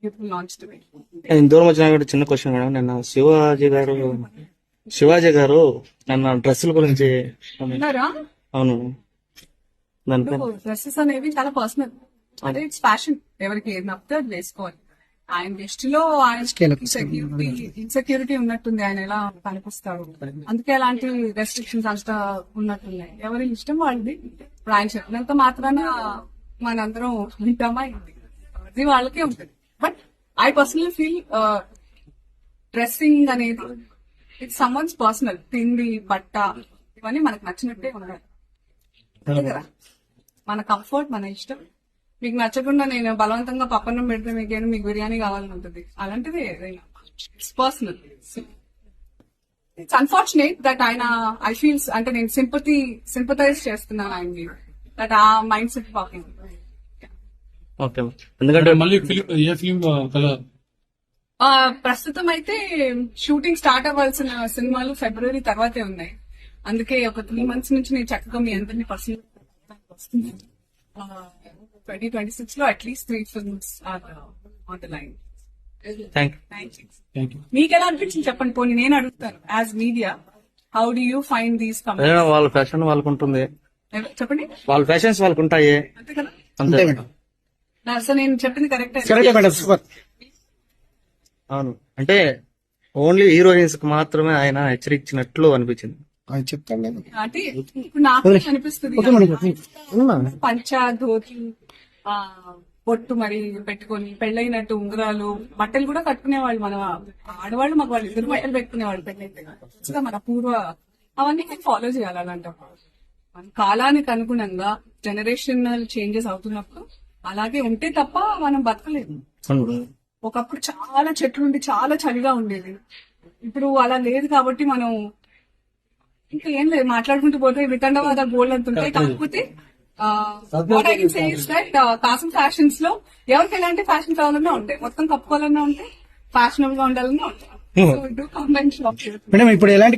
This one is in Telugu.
it will launch today. దూరం వచ్చినా కూడా చిన్న క్వశ్చన్ మేడం. నిన్న శివాజీ గారు నన్ను డ్రెస్సుల గురించి ఉన్నారా? అవును దానిపై డ్రెస్సెస్ అనేవి చాలా పర్సనల్, అంటే ఇట్స్ ఫ్యాషన్. ఎవరికి ఏది నప్పితే అది వేసుకోవాలి. ఆయన దృష్టిలో ఆయన ఇన్సెక్యూరిటీ ఉన్నట్టుంది, ఆయన ఎలా కనిపిస్తాడు, అందుకే అలాంటి రెస్ట్రిక్షన్స్ అంతా ఉన్నట్టున్నాయి. ఎవరి ఇష్టం వాళ్ళది. ఇప్పుడు ఆయన చెప్పినంత మాత్రాన మనందరం వింటామా? అది వాళ్ళకే ఉంటుంది. But I personally feel dressing అనేది ఇట్స్ సమ్వన్స్ పర్సనల్. తిండి, బట్ట ఇవన్నీ మనకు నచ్చినట్టే ఉండాలి కదా. మన కంఫర్ట్, మన ఇష్టం. మీకు నచ్చకుండా నేను బలవంతంగా పప్పన్నం పెడితే మీకు బిర్యానీ కావాలని ఉంటుంది. అలాంటిది ఏదైనా it's personal. It's unfortunate that ఆయన ఐ ఫీల్స్ అంటే నేను సింపథైజ్ చేస్తున్నాను ఆయనకి, దట్ ఆ మైండ్ సెట్ పాపం. ఓకే. ఎందుకంటే మళ్ళీ ఏ ఫిల్మ్ కదా ప్రస్తుతం అయితే షూటింగ్ స్టార్ట్ అవ్వాల్సిన సినిమాలు ఫిబ్రవరి తర్వాతే ఉన్నాయి. అందుకే ఒక 3 months నుంచి నేను చక్కగా మీ అందరినీ పర్సనల్ వస్తున్నాను. 2026 లో at least 3 films are on the line. Thank thank you. మీకు ఎలా అనిపించింది చెప్పండి. పోనీ నేను అడుగుతాను, as media how do you find these you. వాళ్ళ ఫ్యాషన్ వాళ్ళకు ఉంటుంది, చెప్పండి. వాళ్ళ ఫ్యాషన్స్ వాళ్ళకు ఉంటాయి. అంతే కదా. అంతే మేడం. అసలు నేను చెప్పింది కరెక్ట్. అవును, అంటే ఓన్లీ హీరోయిన్స్ కి మాత్రమే ఆయన హెచ్చరించినట్లు అనిపించింది. చెప్తాను. అంటే ఇప్పుడు నాకు అనిపిస్తుంది పంచా, ధోతి, పొట్టు మరి పెట్టుకొని పెళ్ళైనట్టు ఉంగరాలు, బట్టలు కూడా కట్టుకునేవాళ్ళు. మన ఆడవాళ్ళు మగ వాళ్ళు ఇద్దరు బట్టలు పెట్టుకునేవాళ్ళు పెళ్ళైతే. మన పూర్వ అవన్నీ ఫాలో చేయాలి. అలాంటప్పుడు మన కాలానికి అనుగుణంగా జనరేషనల్ చేంజెస్ అవుతున్నప్పుడు అలాగే ఉంటే తప్ప మనం బతకలేదు. ఒకప్పుడు చాలా చెట్లు ఉండి చాలా చలిగా ఉండేది. ఇప్పుడు అలా లేదు కాబట్టి మనం ఇంకా ఏం లేదు, మాట్లాడుకుంటూ పోతే వితండవాద గోల్డ్ అంతుంటాయి. కాకపోతే కాసం ఫ్యాషన్స్ లో ఎవరికి ఎలాంటి ఫ్యాషన్ కావాలన్నా ఉంటాయి, మొత్తం కప్పుకోవాలన్నా ఉంటాయి, ఫ్యాషనబుల్ గా ఉండాలన్నా ఉంటాయి. మేడం ఇప్పుడు ఎలాంటి